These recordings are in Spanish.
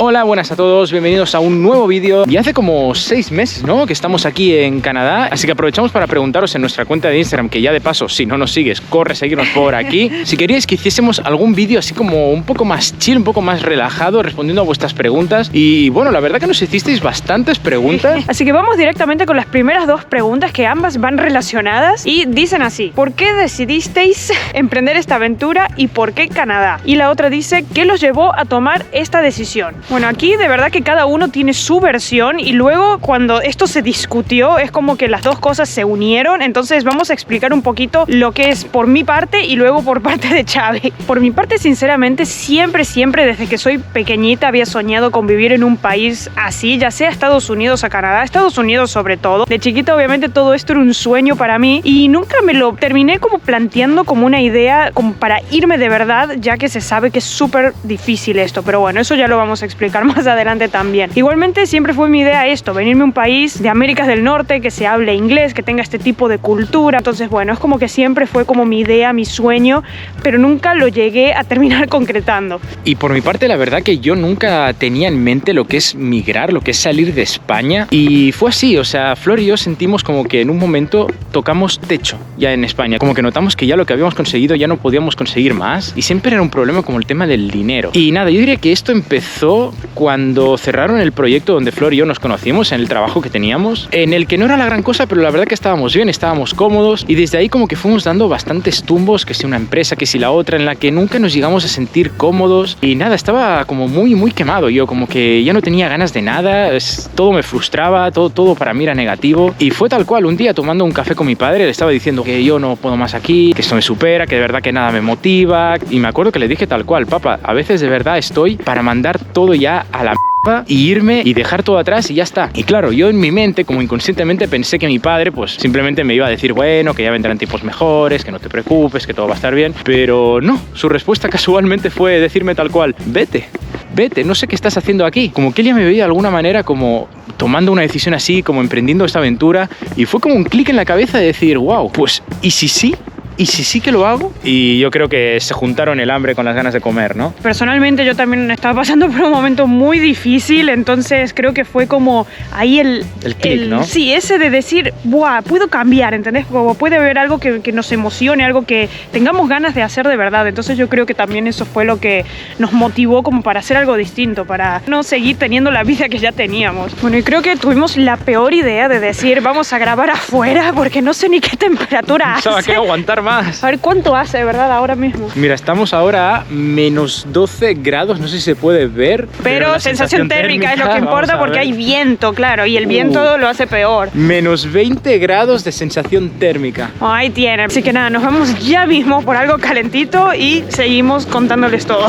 Hola, buenas a todos, bienvenidos a un nuevo vídeo. Y hace como 6 meses, ¿no?, que estamos aquí en Canadá, así que aprovechamos para preguntaros en nuestra cuenta de Instagram, que ya de paso, si no nos sigues, corre a seguirnos por aquí, si queríais que hiciésemos algún vídeo así como un poco más chill, un poco más relajado, respondiendo a vuestras preguntas. Y bueno, la verdad que nos hicisteis bastantes preguntas. Así que vamos directamente con las primeras dos preguntas, que ambas van relacionadas y dicen así: ¿por qué decidisteis emprender esta aventura y por qué Canadá? Y la otra dice: ¿qué los llevó a tomar esta decisión? Bueno, aquí de verdad que cada uno tiene su versión y luego cuando esto se discutió es como que las dos cosas se unieron. Entonces vamos a explicar un poquito lo que es por mi parte y luego por parte de Xavi. Por mi parte, sinceramente, siempre desde que soy pequeñita había soñado con vivir en un país así, ya sea Estados Unidos o Canadá, Estados Unidos sobre todo. De chiquita obviamente todo esto era un sueño para mí y nunca me lo terminé como planteando como una idea como para irme de verdad, ya que se sabe que es súper difícil esto, pero bueno, eso ya lo vamos a explicar más adelante también. Igualmente siempre fue mi idea esto, venirme a un país de América del Norte que se hable inglés, que tenga este tipo de cultura. Entonces bueno, es como que siempre fue como mi idea, mi sueño, pero nunca lo llegué a terminar concretando. Y por mi parte, la verdad que yo nunca tenía en mente lo que es migrar, lo que es salir de España, y fue así, o sea, Flor y yo sentimos como que en un momento tocamos techo ya en España, como que notamos que ya lo que habíamos conseguido ya no podíamos conseguir más, y siempre era un problema como el tema del dinero. Y nada, yo diría que esto empezó cuando cerraron el proyecto donde Flor y yo nos conocimos, en el trabajo que teníamos, en el que no era la gran cosa, pero la verdad que estábamos bien, estábamos cómodos, y desde ahí como que fuimos dando bastantes tumbos, que si una empresa, que si la otra, en la que nunca nos llegamos a sentir cómodos, y nada, estaba como muy quemado yo, como que ya no tenía ganas de nada, todo me frustraba, todo para mí era negativo, y fue tal cual, un día tomando un café con mi padre, le estaba diciendo que yo no puedo más aquí, que esto me supera, que de verdad que nada me motiva, y me acuerdo que le dije tal cual: papá, a veces de verdad estoy para mandar todo ya a la y irme y dejar todo atrás y ya está. Y claro, yo en mi mente, como inconscientemente, pensé que mi padre pues simplemente me iba a decir, bueno, que ya vendrán tiempos mejores, que no te preocupes, que todo va a estar bien. Pero no, su respuesta casualmente fue decirme tal cual: vete, no sé qué estás haciendo aquí. Como que él ya me veía de alguna manera como tomando una decisión así, como emprendiendo esta aventura, y fue como un clic en la cabeza de decir, wow, pues ¿y si sí? ¿Y si sí que lo hago? Y yo creo que se juntaron el hambre con las ganas de comer, ¿no? Personalmente yo también estaba pasando por un momento muy difícil, entonces creo que fue como ahí el click, ¿no? Sí, ese de decir, ¡buah! Puedo cambiar, ¿entendés? Como puede haber algo que nos emocione, algo que tengamos ganas de hacer de verdad. Entonces yo creo que también eso fue lo que nos motivó como para hacer algo distinto, para no seguir teniendo la vida que ya teníamos. Bueno, y creo que tuvimos la peor idea de decir, vamos a grabar afuera, porque no sé ni qué temperatura hace. Pensaba que aguantar más. A ver cuánto hace, ¿verdad? Ahora mismo. Mira, estamos ahora a menos 12 grados, no sé si se puede ver. Pero la sensación térmica es lo que importa, porque hay viento, claro, y el viento lo hace peor. Menos 20 grados de sensación térmica. Ahí tiene. Así que nada, nos vamos ya mismo por algo calentito y seguimos contándoles todo.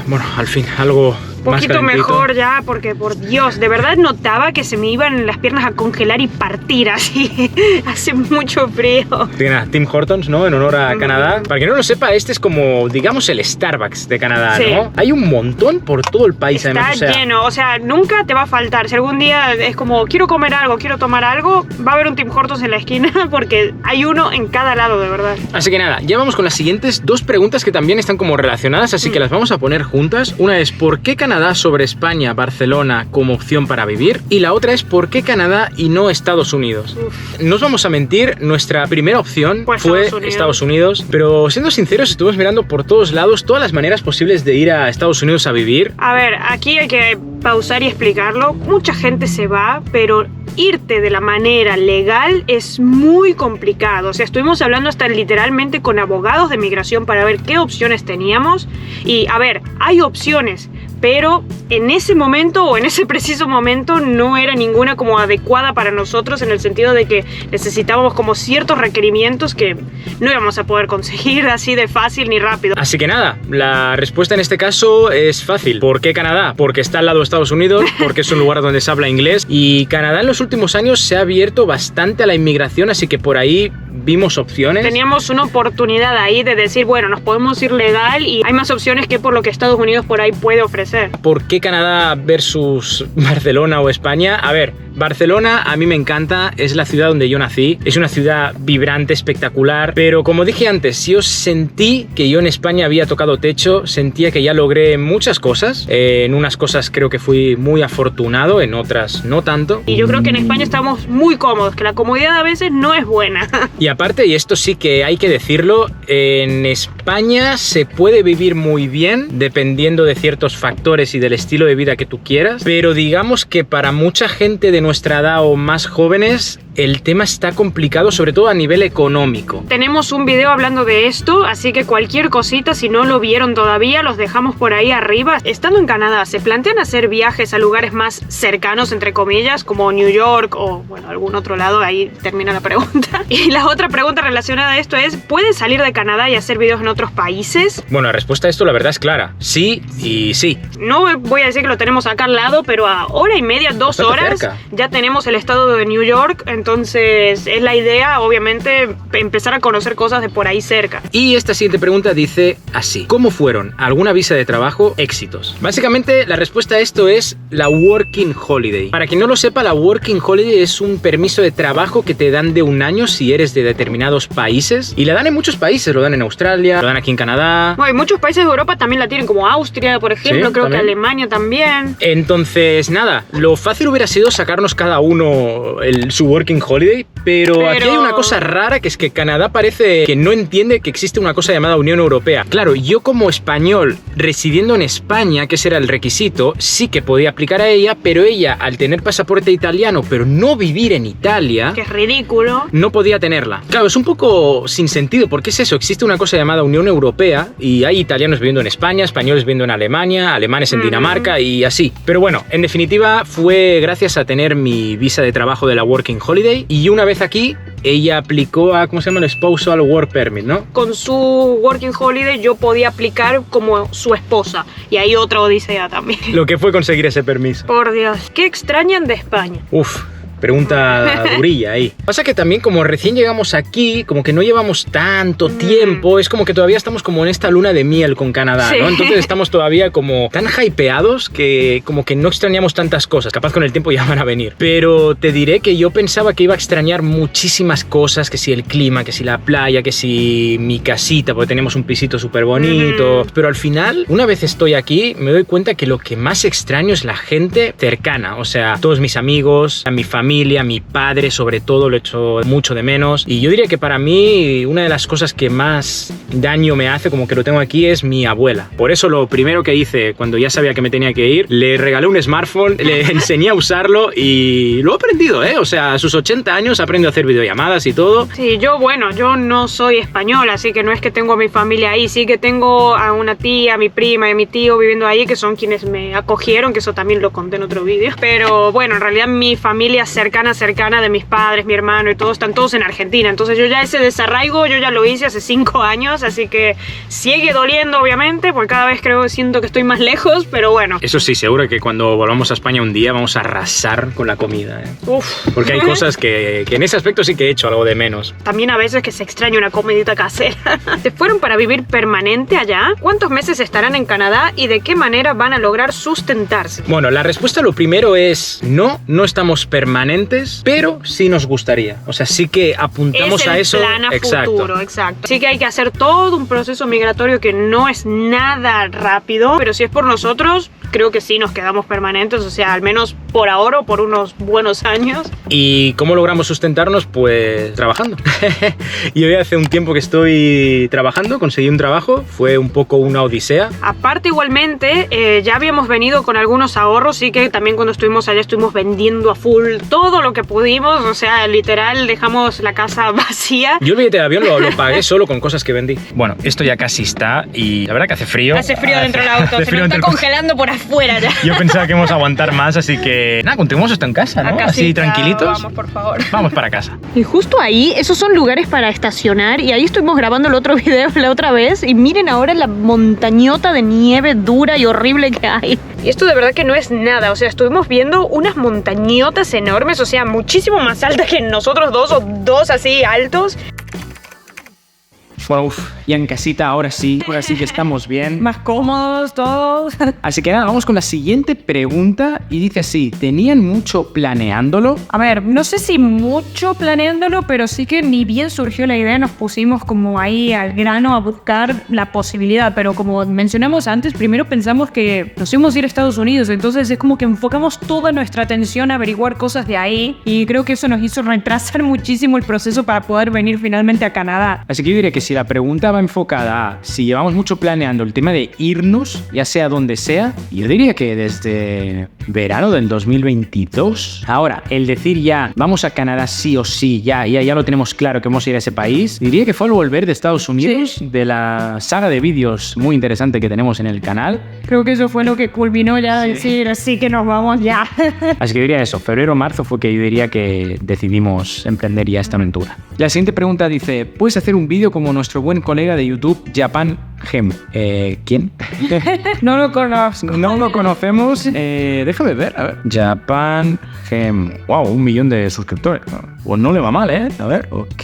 Bueno, al fin, algo poquito mejor ya, porque por Dios, de verdad notaba que se me iban las piernas a congelar y partir así. Hace mucho frío. Tiene Tim Hortons, ¿no? En honor a Canadá. Para que no lo sepa, este es como, digamos, el Starbucks de Canadá, sí, ¿no? Hay un montón por todo el país. Está además, lleno, o sea, nunca te va a faltar. Si algún día es como, quiero comer algo, quiero tomar algo, va a haber un Tim Hortons en la esquina, porque hay uno en cada lado, de verdad. Así que nada, ya vamos con las siguientes dos preguntas que también están como relacionadas, así que las vamos a poner juntas. Una es, ¿por qué Canadá sobre España, Barcelona como opción para vivir? Y la otra es, ¿por qué Canadá y no Estados Unidos? No os vamos a mentir, nuestra primera opción fue Estados Unidos, pero siendo sinceros, estuvimos mirando por todos lados todas las maneras posibles de ir a Estados Unidos a vivir. A ver, aquí hay que pausar y explicarlo. Mucha gente se va, pero irte de la manera legal es muy complicado. O sea, estuvimos hablando hasta literalmente con abogados de migración para ver qué opciones teníamos. Y a ver, hay opciones, pero en ese momento o en ese preciso momento no era ninguna como adecuada para nosotros, en el sentido de que necesitábamos como ciertos requerimientos que no íbamos a poder conseguir así de fácil ni rápido. Así que nada, la respuesta en este caso es fácil. ¿Por qué Canadá? Porque está al lado de Estados Unidos, porque es un lugar donde se habla inglés, y Canadá en los últimos años se ha abierto bastante a la inmigración, así que por ahí vimos opciones. Teníamos una oportunidad ahí de decir, bueno, nos podemos ir legal y hay más opciones que por lo que Estados Unidos por ahí puede ofrecer. ¿Por qué Canadá versus Barcelona o España? A ver, Barcelona a mí me encanta, es la ciudad donde yo nací, es una ciudad vibrante, espectacular, pero como dije antes, yo sentí que yo en España había tocado techo, sentía que ya logré muchas cosas, en unas cosas creo que fui muy afortunado, en otras no tanto. Y yo creo que en España estamos muy cómodos, que la comodidad a veces no es buena. Y aparte, y esto sí que hay que decirlo, en España se puede vivir muy bien dependiendo de ciertos factores y del estilo de vida que tú quieras, pero digamos que para mucha gente de nuestra edad o más jóvenes el tema está complicado, sobre todo a nivel económico. Tenemos un video hablando de esto, así que cualquier cosita, si no lo vieron todavía, los dejamos por ahí arriba. Estando en Canadá, ¿se plantean hacer viajes a lugares más cercanos, entre comillas, como New York o, bueno, algún otro lado? Ahí termina la pregunta. Y la otra pregunta relacionada a esto es, ¿puedes salir de Canadá y hacer videos en otros países? Bueno, la respuesta a esto la verdad es clara. Sí y sí. No voy a decir que lo tenemos acá al lado, pero a hora y media, 2 horas, cerca. Ya tenemos el estado de New York. Entonces es la idea, obviamente, empezar a conocer cosas de por ahí cerca. Y esta siguiente pregunta dice así: ¿cómo fueron alguna visa de trabajo éxitos? Básicamente la respuesta a esto es la Working Holiday. Para quien no lo sepa, la Working Holiday es un permiso de trabajo que te dan de 1 año si eres de determinados países, y la dan en muchos países, lo dan en Australia, lo dan aquí en Canadá. Bueno, y muchos países de Europa también la tienen, como Austria, por ejemplo, sí, creo también. Que Alemania también. Entonces, nada, lo fácil hubiera sido sacarnos cada uno su Working Holiday, pero aquí hay una cosa rara, que es que Canadá parece que no entiende que existe una cosa llamada Unión Europea. Claro, yo como español residiendo en España, que ese era el requisito, sí que podía aplicar a ella, pero ella, al tener pasaporte italiano pero no vivir en Italia, que es ridículo, no podía tenerla. Claro, es un poco sin sentido, porque es eso, existe una cosa llamada Unión Europea y hay italianos viviendo en España, españoles viviendo en Alemania, alemanes en Dinamarca y así. Pero bueno, en definitiva fue gracias a tener mi visa de trabajo de la Working Holiday, y una vez aquí ella aplicó a, ¿cómo se llama? El Spousal Work Permit, ¿no? Con su Working Holiday yo podía aplicar como su esposa, y ahí otra odisea también. Lo que fue conseguir ese permiso. Por Dios, ¿qué extrañan de España? Uf. Pregunta durilla ahí. Pasa que también, como recién llegamos aquí, como que no llevamos tanto tiempo, es como que todavía estamos como en esta luna de miel con Canadá, ¿no? Entonces estamos todavía como tan hypeados que como que no extrañamos tantas cosas. Capaz con el tiempo ya van a venir. Pero te diré que yo pensaba que iba a extrañar muchísimas cosas, que si el clima, que si la playa, que si mi casita, porque tenemos un pisito súper bonito. Pero al final, una vez estoy aquí, me doy cuenta que lo que más extraño es la gente cercana. O sea, todos mis amigos, a mi familia, mi padre sobre todo, lo echo mucho de menos. Y yo diría que para mí una de las cosas que más daño me hace, como que lo tengo aquí, es mi abuela. Por eso lo primero que hice cuando ya sabía que me tenía que ir, le regalé un smartphone, le enseñé a usarlo y lo he aprendido, ¿eh? O sea, a sus 80 años aprendo a hacer videollamadas y todo. Sí, yo no soy española, así que no es que tengo a mi familia ahí, sí que tengo a una tía, a mi prima y a mi tío viviendo ahí, que son quienes me acogieron, que eso también lo conté en otro vídeo. Pero bueno, en realidad mi familia cercana de mis padres, mi hermano y todos, están todos en Argentina. Entonces yo ya ese desarraigo, yo ya lo hice hace 5 años, así que sigue doliendo obviamente, porque cada vez siento que estoy más lejos, pero bueno. Eso sí, seguro que cuando volvamos a España un día vamos a arrasar con la comida, ¿eh? Uf. Porque hay cosas que en ese aspecto sí que he hecho algo de menos. También a veces que se extraña una comidita casera. ¿Se fueron para vivir permanente allá? ¿Cuántos meses estarán en Canadá y de qué manera van a lograr sustentarse? Bueno, la respuesta lo primero es no estamos permanentes, pero sí nos gustaría. O sea, sí que apuntamos a eso. Es el plan a futuro, exacto. Sí que hay que hacer todo un proceso migratorio que no es nada rápido, pero si es por nosotros, creo que sí nos quedamos permanentes, o sea, al menos por ahora o por unos buenos años. ¿Y cómo logramos sustentarnos? Pues trabajando. Yo ya hace un tiempo que estoy trabajando, conseguí un trabajo, fue un poco una odisea. Aparte, igualmente, ya habíamos venido con algunos ahorros, sí que también cuando estuvimos allá estuvimos vendiendo a full todo lo que pudimos, o sea, literal dejamos la casa vacía. Yo el billete de avión lo pagué solo con cosas que vendí. Bueno, esto ya casi está y la verdad que hace frío. Hace frío dentro del auto, se nos está congelando por afuera ya. Yo pensaba que íbamos a aguantar más, así que nada, continuamos esto en casa, ¿no? Así tranquilitos. Vamos, por favor. Vamos para casa. Y justo ahí, esos son lugares para estacionar, y ahí estuvimos grabando el otro video la otra vez, y miren ahora la montañota de nieve dura y horrible que hay. Y esto de verdad que no es nada, o sea, estuvimos viendo unas montañotas enormes, o sea, muchísimo más altas que nosotros dos, o dos así altos. Bueno, ya en casita, ahora sí que estamos bien. Más cómodos todos. Así que nada, vamos con la siguiente pregunta y dice así, ¿tenían mucho planeándolo? A ver, no sé si mucho planeándolo, pero sí que ni bien surgió la idea, nos pusimos como ahí al grano a buscar la posibilidad, pero como mencionamos antes, primero pensamos que nos íbamos a ir a Estados Unidos, entonces es como que enfocamos toda nuestra atención a averiguar cosas de ahí y creo que eso nos hizo retrasar muchísimo el proceso para poder venir finalmente a Canadá. Así que yo diría que si la pregunta va enfocada a si llevamos mucho planeando el tema de irnos, ya sea donde sea, yo diría que desde verano del 2022. Ahora, el decir ya vamos a Canadá sí o sí, ya lo tenemos claro que vamos a ir a ese país, diría que fue al volver de Estados Unidos, sí, de la saga de vídeos muy interesante que tenemos en el canal. Creo que eso fue lo que culminó ya de decir así que nos vamos ya. Así que yo diría eso, febrero o marzo fue que yo diría que decidimos emprender ya esta aventura. La siguiente pregunta dice, ¿puedes hacer un vídeo como nuestro buen colega de YouTube, Japan Gem? ¿Quién? No lo conozco. No lo conocemos. Déjame ver, a ver. Japan Gem. Wow, 1 millón de suscriptores. Pues no le va mal, ¿eh? A ver. Ok.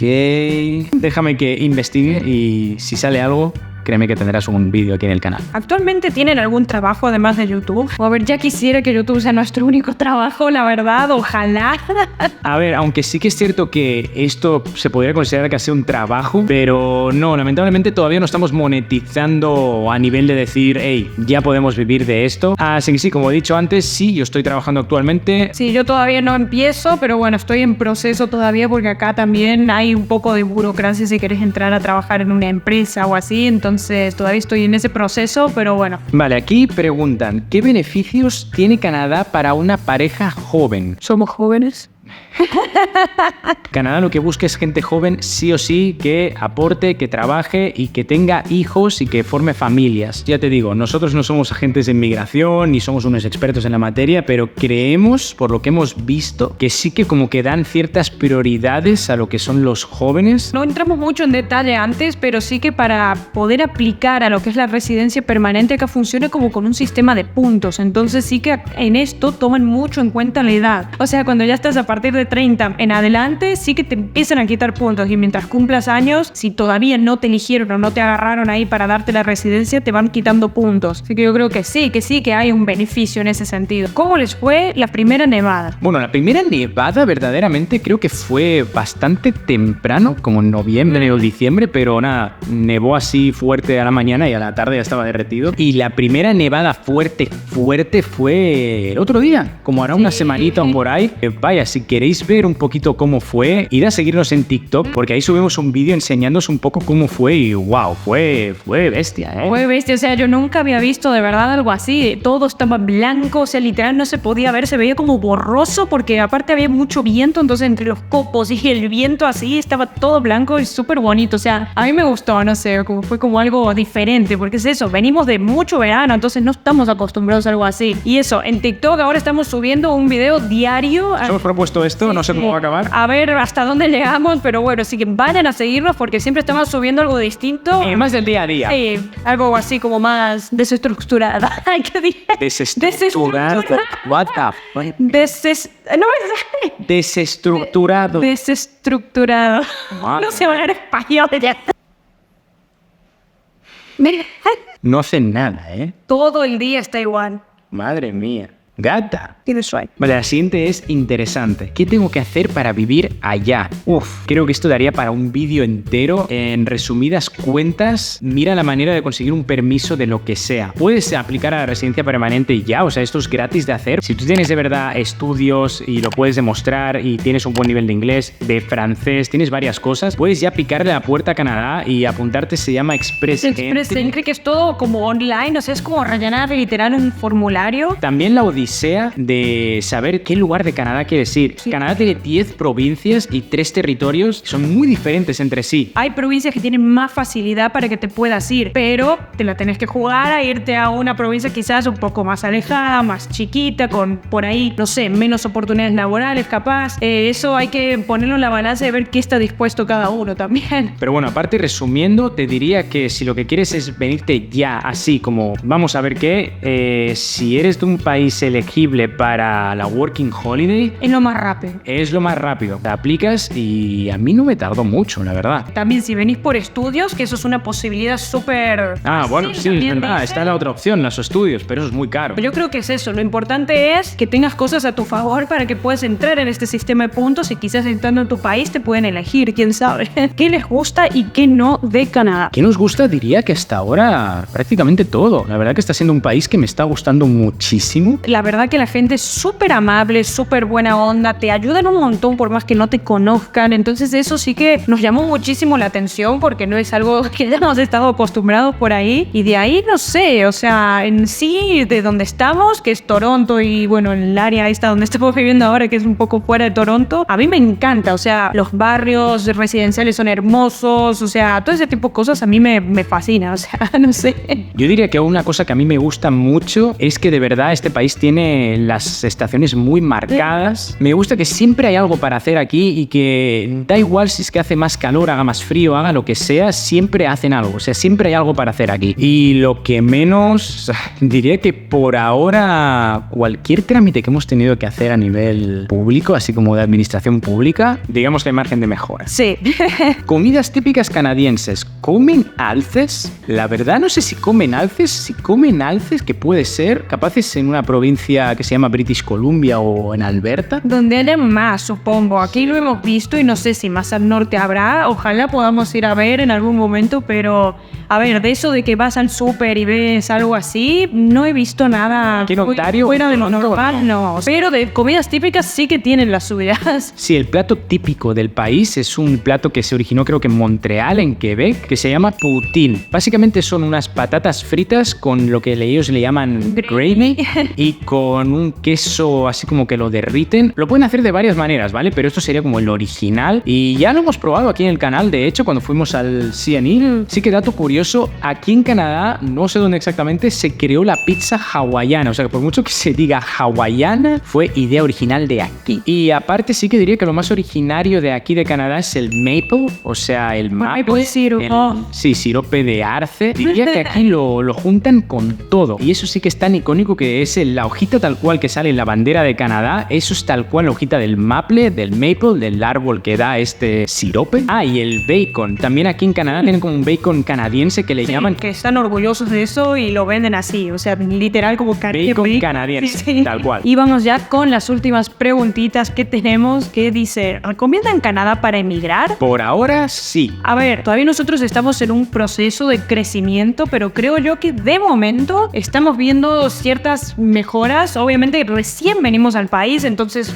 Déjame que investigue y si sale algo, créeme que tendrás un vídeo aquí en el canal. ¿Actualmente tienen algún trabajo además de YouTube? O a ver, ya quisiera que YouTube sea nuestro único trabajo, la verdad, ojalá. A ver, aunque sí que es cierto que esto se podría considerar casi un trabajo, pero no, lamentablemente todavía no estamos monetizando a nivel de decir, hey, ya podemos vivir de esto. Así que sí, como he dicho antes, sí, yo estoy trabajando actualmente. Sí, yo todavía no empiezo, pero bueno, estoy en proceso todavía porque acá también hay un poco de burocracia si querés entrar a trabajar en una empresa o así, entonces todavía estoy en ese proceso, pero bueno. Vale, aquí preguntan, ¿qué beneficios tiene Canadá para una pareja joven? ¿Somos jóvenes? Canadá lo que busca es gente joven sí o sí que aporte, que trabaje y que tenga hijos y que forme familias. Ya te digo, nosotros no somos agentes de inmigración ni somos unos expertos en la materia, pero creemos, por lo que hemos visto, que sí que como que dan ciertas prioridades a lo que son los jóvenes. No entramos mucho en detalle antes, pero sí que para poder aplicar a lo que es la residencia permanente acá funciona como con un sistema de puntos. Entonces sí que en esto toman mucho en cuenta la edad. O sea, cuando ya estás a partir de 30 en adelante, sí que te empiezan a quitar puntos y mientras cumplas años, si todavía no te eligieron o no te agarraron ahí para darte la residencia, te van quitando puntos. Así que yo creo que sí que hay un beneficio en ese sentido. ¿Cómo les fue la primera nevada? Bueno, la primera nevada verdaderamente creo que fue bastante temprano, como en noviembre o diciembre, pero nada, nevó así fuerte a la mañana y a la tarde ya estaba derretido. Y la primera nevada fuerte fue el otro día, como hará una semanita o por ahí. Vaya, si queréis ver un poquito cómo fue, id a seguirnos en TikTok, porque ahí subimos un vídeo enseñándoos un poco cómo fue y wow, fue bestia, ¿eh? Fue bestia, o sea, yo nunca había visto de verdad algo así. Todo estaba blanco, o sea, literal no se podía ver, se veía como borroso porque aparte había mucho viento, entonces entre los copos y el viento así estaba todo blanco y súper bonito. O sea, a mí me gustó, no sé, como fue como algo diferente, porque es eso, venimos de mucho verano, entonces no estamos acostumbrados a algo así. Y eso, en TikTok ahora estamos subiendo un video diario. Hemos propuesto esto, no sé cómo va a acabar. A ver hasta dónde llegamos, pero bueno, sí que vayan a seguirnos porque siempre estamos subiendo algo distinto. Más del día a día. Sí, algo así como más desestructurada. ¿Qué dije? Desestructurado. What the fuck? No me sale. Desestructurado. Desestructurado. Madre. No sé hablar español ya. No hacen nada, ¿eh? Todo el día está igual. Madre mía. Gata. Tienes sueño. Vale, la siguiente es interesante. ¿Qué tengo que hacer para vivir allá? Creo que esto daría para un vídeo entero. En resumidas cuentas, mira la manera de conseguir un permiso de lo que sea. Puedes aplicar a la residencia permanente ya, o sea, esto es gratis de hacer. Si tú tienes de verdad estudios y lo puedes demostrar y tienes un buen nivel de inglés, de francés, tienes varias cosas, puedes ya picarle la puerta a Canadá y apuntarte, se llama Express Entry. Que es todo como online, o sea, es como rellenar literal un formulario. También la odisea de saber qué lugar de Canadá quieres ir. Sí. Canadá tiene 10 provincias y 3 territorios que son muy diferentes entre sí. Hay provincias que tienen más facilidad para que te puedas ir, pero te la tenés que jugar a irte a una provincia quizás un poco más alejada, más chiquita, con por ahí, no sé, menos oportunidades laborales capaz. Eso hay que ponerlo en la balanza y ver qué está dispuesto cada uno también. Pero bueno, aparte resumiendo, te diría que si lo que quieres es venirte ya, así como vamos a ver qué, si eres de un país elevado elegible para la Working Holiday, Es lo más rápido. es lo más rápido. Te aplicas y a mí no me tardó mucho, la verdad. También si venís por estudios, que eso es una posibilidad súper... Bueno, sí, es también verdad, dicen. está la otra opción, los estudios, pero eso es muy caro. Yo creo que es eso. Lo importante es que tengas cosas a tu favor para que puedas entrar en este sistema de puntos y quizás entrando en tu país te pueden elegir, quién sabe. ¿Qué les gusta y qué no de Canadá? ¿Qué nos gusta? Diría que hasta ahora prácticamente todo. La verdad que está siendo un país que me está gustando muchísimo. La verdad que la gente es súper amable, súper buena onda, te ayudan un montón por más que no te conozcan. Entonces eso sí que nos llamó muchísimo la atención porque no es algo que ya hemos estado acostumbrados por ahí. Y de ahí, no sé, o sea, en sí, de donde estamos, que es Toronto y bueno, en el área esta donde estamos viviendo ahora, que es un poco fuera de Toronto, a mí me encanta. O sea, los barrios residenciales son hermosos, o sea, todo ese tipo de cosas a mí me fascina, o sea, no sé. Yo diría que una cosa que a mí me gusta mucho es que de verdad este país tiene las estaciones muy marcadas. Me gusta que siempre hay algo para hacer aquí y que da igual si es que hace más calor, haga más frío, haga lo que sea, siempre hacen algo. O sea, siempre hay algo para hacer aquí. Y lo que menos, diría que por ahora cualquier trámite que hemos tenido que hacer a nivel público, así como de administración pública, digamos que hay margen de mejora. Sí. Comidas típicas canadienses. ¿Comen alces? La verdad no sé si comen alces. Si comen alces, que puede ser, capaces en una provincia que se llama British Columbia o en Alberta. Donde haya más, supongo. Aquí lo hemos visto y no sé si más al norte habrá. Ojalá podamos ir a ver en algún momento, pero a ver, de eso de que vas al súper y ves algo así, no he visto nada Aquí en Ontario, fuera de lo no. normal, no. Pero de comidas típicas sí que tienen las suyas. Sí, el plato típico del país es un plato que se originó creo que en Montreal, en Quebec, que se llama poutine. Básicamente son unas patatas fritas con lo que ellos le llaman gravy y con un queso así como que lo derriten. Lo pueden hacer de varias maneras, ¿vale? Pero esto sería como el original y ya lo hemos probado aquí en el canal, de hecho, cuando fuimos al CNE. Sí que dato curioso, aquí en Canadá, no sé dónde exactamente, se creó la pizza hawaiana. O sea, que por mucho que se diga hawaiana, fue idea original de aquí. Y aparte sí que diría que lo más originario de aquí de Canadá es el maple, o sea, el maple syrup. sí, sirope de arce. Diría que aquí lo juntan con todo. Y eso sí que es tan icónico que es la hojita tal cual que sale en la bandera de Canadá. Eso es tal cual la hojita del maple, del maple, del árbol que da este sirope. Y el bacon. También aquí en Canadá tienen como un bacon canadiense que le llaman... Que están orgullosos de eso y lo venden así. O sea, literal como bacon canadiense, sí. tal cual. Y vamos ya con las últimas preguntitas que tenemos. Que dice, ¿recomiendan Canadá para emigrar? Por ahora, sí. A ver, todavía nosotros estamos en un proceso de crecimiento, pero creo yo que de momento estamos viendo ciertas mejoras. Obviamente recién venimos al país, entonces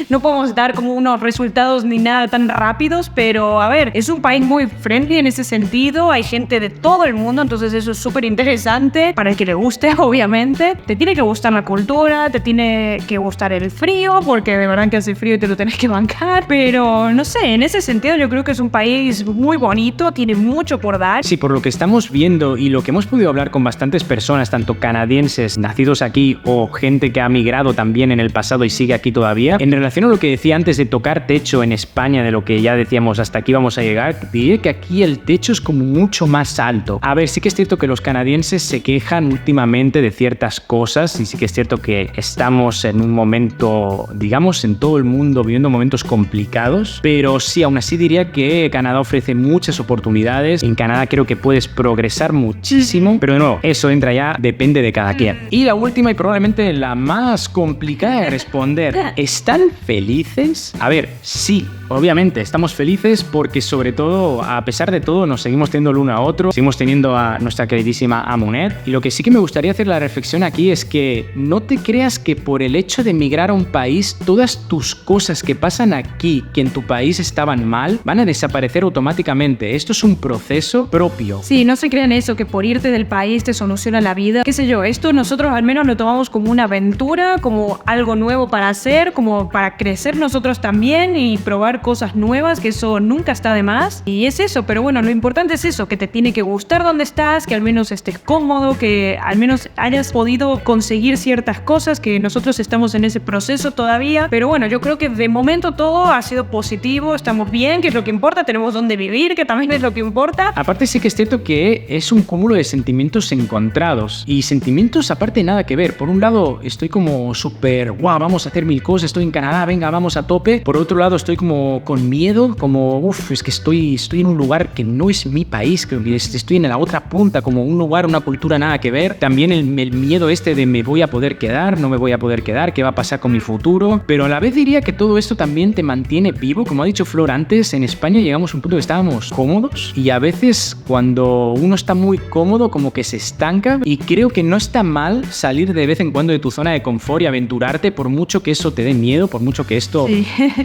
no podemos dar como unos resultados ni nada tan rápidos, pero a ver, es un país muy friendly en ese sentido. Hay gente de todo el mundo, entonces eso es súper interesante para el que le guste, obviamente. Te tiene que gustar la cultura, te tiene que gustar el frío, porque de verdad que hace frío y te lo tenés que bancar, pero no sé, en ese sentido yo creo que es un país muy bonito, tiene mucho por dar. Sí, por lo que estamos viendo y lo que hemos podido hablar con bastantes personas, tanto canadienses nacidos aquí o gente que ha migrado también en el pasado y sigue aquí todavía, en relación a lo que decía antes de tocar techo en España, de lo que ya decíamos hasta aquí vamos a llegar, diría que aquí el techo es como mucho más alto. A ver, sí que es cierto que los canadienses se quejan últimamente de ciertas cosas y sí que es cierto que estamos en un momento, digamos, en todo el mundo viviendo momentos complicados, pero sí, aún así diría que Canadá ofrece muchas oportunidades. En Canadá creo que puedes progresar muchísimo, pero de nuevo, eso entra ya, depende de cada quien. Y la última y probablemente la más complicada de responder, ¿están felices? A ver, sí, obviamente estamos felices porque sobre todo, a pesar de todo, nos seguimos teniendo el uno a otro, seguimos teniendo a nuestra queridísima Amunet. Y lo que sí que me gustaría hacer la reflexión aquí es que no te creas que por el hecho de emigrar a un país, todas tus cosas que pasan aquí, que en tu país estaban mal, van a desaparecer automáticamente. Esto es un proceso propio. Sí, no se crean eso, que por irte del país te soluciona la vida. Qué sé yo, esto nosotros al menos lo tomamos como una aventura, como algo nuevo para hacer, como para crecer nosotros también y probar probar cosas nuevas, que eso nunca está de más. Y es eso, pero bueno, lo importante es eso, que te tiene que gustar donde estás, que al menos estés cómodo, que al menos hayas podido conseguir ciertas cosas, que nosotros estamos en ese proceso todavía. Pero bueno, yo creo que de momento todo ha sido positivo, estamos bien, que es lo que importa, tenemos donde vivir, que también es lo que importa. Aparte sí que es cierto que es un cúmulo de sentimientos encontrados y sentimientos aparte nada que ver. Por un lado estoy como súper guau, vamos a hacer mil cosas, estoy en Canadá, venga, vamos a tope. Por otro lado estoy como con miedo, como es que estoy en un lugar que no es mi país, que estoy en la otra punta, como un lugar, una cultura nada que ver. También el miedo este de me voy a poder quedar, no me voy a poder quedar, qué va a pasar con mi futuro. Pero a la vez diría que todo esto también te mantiene vivo. Como ha dicho Flor antes, en España llegamos a un punto que estábamos cómodos y a veces cuando uno está muy cómodo como que se estanca, y creo que no está mal salir de vez en cuando de tu zona de confort y aventurarte, por mucho que eso te dé miedo, por mucho que esto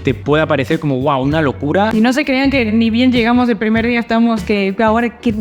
te pueda parecer como wow, una locura. Y no se crean que ni bien llegamos el primer día estamos que ahora qué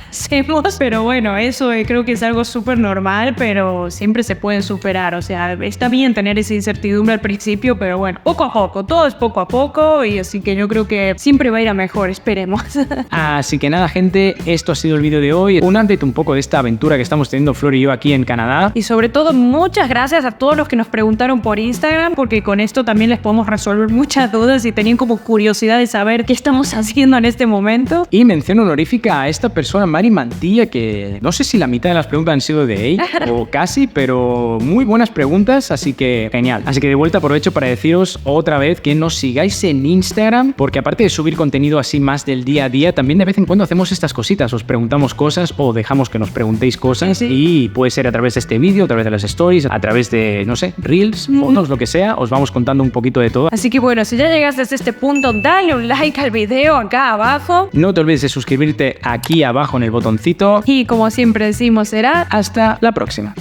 hacemos, pero bueno, eso creo que es algo súper normal, pero siempre se pueden superar. O sea, está bien tener esa incertidumbre al principio, pero bueno, poco a poco, todo es poco a poco, y así que yo creo que siempre va a ir a mejor, esperemos. Así que nada, gente, esto ha sido el vídeo de hoy, un update un poco de esta aventura que estamos teniendo Flor y yo aquí en Canadá. Y sobre todo, muchas gracias a todos los que nos preguntaron por Instagram, porque con esto también les podemos resolver muchas dudas y tenían como curiosidad de saber qué estamos haciendo en este momento. Y mención honorífica a esta persona, Mari Mantilla, que no sé si la mitad de las preguntas han sido de ella o casi, pero muy buenas preguntas, así que genial. Así que de vuelta aprovecho para deciros otra vez que nos sigáis en Instagram, porque aparte de subir contenido así más del día a día, también de vez en cuando hacemos estas cositas, os preguntamos cosas o dejamos que nos preguntéis cosas, y puede ser a través de este vídeo, a través de las stories, a través de, no sé, reels, fotos, lo que sea, os vamos contando un poquito de todo. Así que bueno, si ya llegaste hasta este punto, dale un like al video acá abajo. No te olvides de suscribirte aquí abajo en el botoncito. Y como siempre decimos, será hasta la próxima.